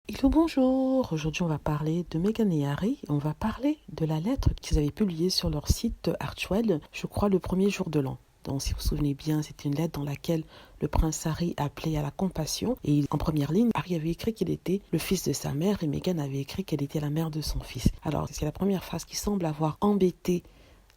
Hello, bonjour. Aujourd'hui, on va parler de Meghan et Harry. On va parler de la lettre qu'ils avaient publiée sur leur site Archewell, je crois, le premier jour de l'an. Donc, si vous vous souvenez bien, c'était une lettre dans laquelle le prince Harry appelait à la compassion. Et en première ligne, Harry avait écrit qu'il était le fils de sa mère et Meghan avait écrit qu'elle était la mère de son fils. Alors, c'est la première phrase qui semble avoir embêté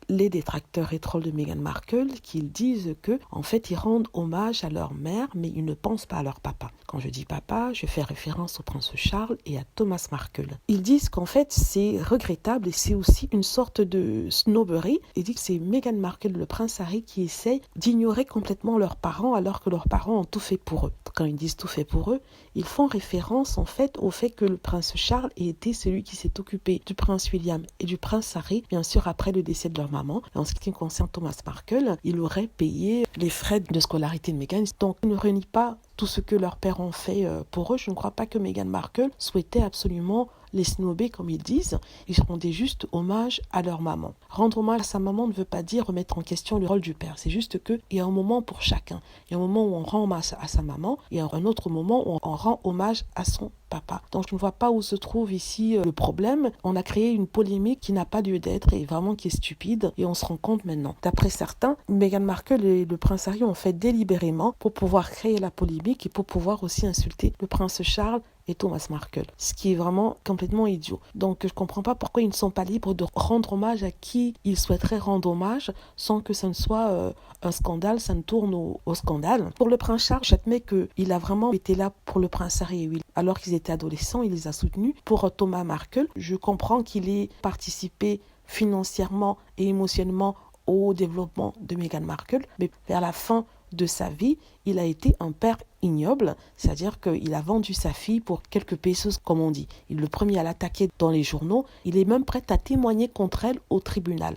les détracteurs et trolls de Meghan Markle, qu'ils disent que, en fait, ils rendent hommage à leur mère, mais ils ne pensent pas à leur papa. Quand je dis papa, je fais référence au prince Charles et à Thomas Markle. Ils disent qu'en fait, c'est regrettable et c'est aussi une sorte de snobberie. Ils disent que c'est Meghan Markle, le prince Harry, qui essaye d'ignorer complètement leurs parents alors que leurs parents ont tout fait pour eux. Quand ils disent tout fait pour eux, ils font référence en fait au fait que le prince Charles ait été celui qui s'est occupé du prince William et du prince Harry, bien sûr après le décès de leur maman. Et en ce qui concerne Thomas Markle, il aurait payé les frais de scolarité de Meghan. Donc il ne renie pas tout ce que leurs pères ont fait pour eux. Je ne crois pas que Meghan Markle souhaitait absolument les snobber comme ils disent. Ils rendaient juste hommage à leur maman. Rendre hommage à sa maman ne veut pas dire remettre en question le rôle du père. C'est juste qu'il y a un moment pour chacun. Il y a un moment où on rend hommage à sa maman et un autre moment où on rend hommage à son papa. Donc je ne vois pas où se trouve ici le problème. On a créé une polémique qui n'a pas lieu d'être et vraiment qui est stupide et on se rend compte maintenant. D'après certains, Meghan Markle et le prince Harry ont fait délibérément pour pouvoir créer la polémique et pour pouvoir aussi insulter le prince Charles et Thomas Markle, ce qui est vraiment complètement idiot. Donc je ne comprends pas pourquoi ils ne sont pas libres de rendre hommage à qui ils souhaiteraient rendre hommage sans que ça ne soit un scandale, ça ne tourne au scandale. Pour le prince Charles, j'admets qu'il a vraiment été là pour le prince Harry et William. Alors qu'ils étaient adolescents, il les a soutenus. Pour Thomas Markle, je comprends qu'il ait participé financièrement et émotionnellement au développement de Meghan Markle, mais vers la fin de sa vie, il a été un père ignoble, c'est-à-dire qu'il a vendu sa fille pour quelques pesos, comme on dit. Il est le premier à l'attaquer dans les journaux. Il est même prêt à témoigner contre elle au tribunal.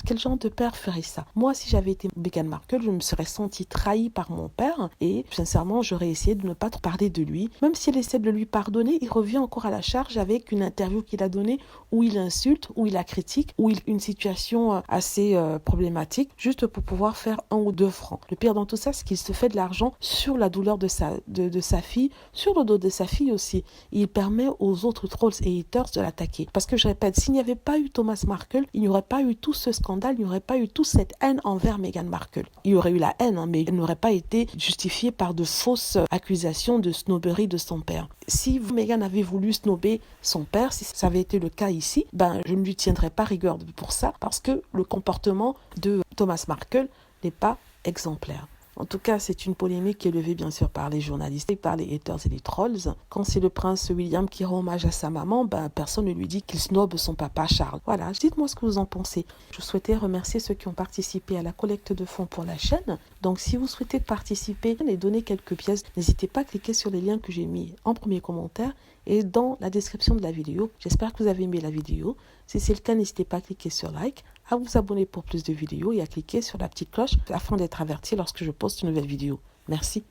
Quel genre de père ferait ça? Moi, si j'avais été Meghan Markle, je me serais sentie trahie par mon père et sincèrement, j'aurais essayé de ne pas trop parler de lui. Même si elle essaie de lui pardonner, il revient encore à la charge avec une interview qu'il a donnée où il insulte, où il la critique, où il une situation assez problématique, juste pour pouvoir faire 1 ou 2 francs. Le pire dans tout ça, c'est qu'il se fait de l'argent sur la douleur de sa fille, sur le dos de sa fille aussi. Il permet aux autres trolls et haters de l'attaquer. Parce que je répète, s'il n'y avait pas eu Thomas Markle, il n'y aurait pas eu tout ce scandale, il n'y aurait pas eu toute cette haine envers Meghan Markle. Il y aurait eu la haine, mais elle n'aurait pas été justifiée par de fausses accusations de snobberie de son père. Si Meghan avait voulu snobber son père, si ça avait été le cas ici, je ne lui tiendrais pas rigueur pour ça, parce que le comportement de Thomas Markle n'est pas exemplaire. En tout cas, c'est une polémique qui est levée bien sûr par les journalistes et par les haters et les trolls. Quand c'est le prince William qui rend hommage à sa maman, personne ne lui dit qu'il snobe son papa Charles. Voilà, dites-moi ce que vous en pensez. Je souhaitais remercier ceux qui ont participé à la collecte de fonds pour la chaîne. Donc si vous souhaitez participer et donner quelques pièces, n'hésitez pas à cliquer sur les liens que j'ai mis en premier commentaire et dans la description de la vidéo. J'espère que vous avez aimé la vidéo. Si c'est le cas, n'hésitez pas à cliquer sur like, à vous abonner pour plus de vidéos et à cliquer sur la petite cloche afin d'être averti lorsque je poste une nouvelle vidéo. Merci.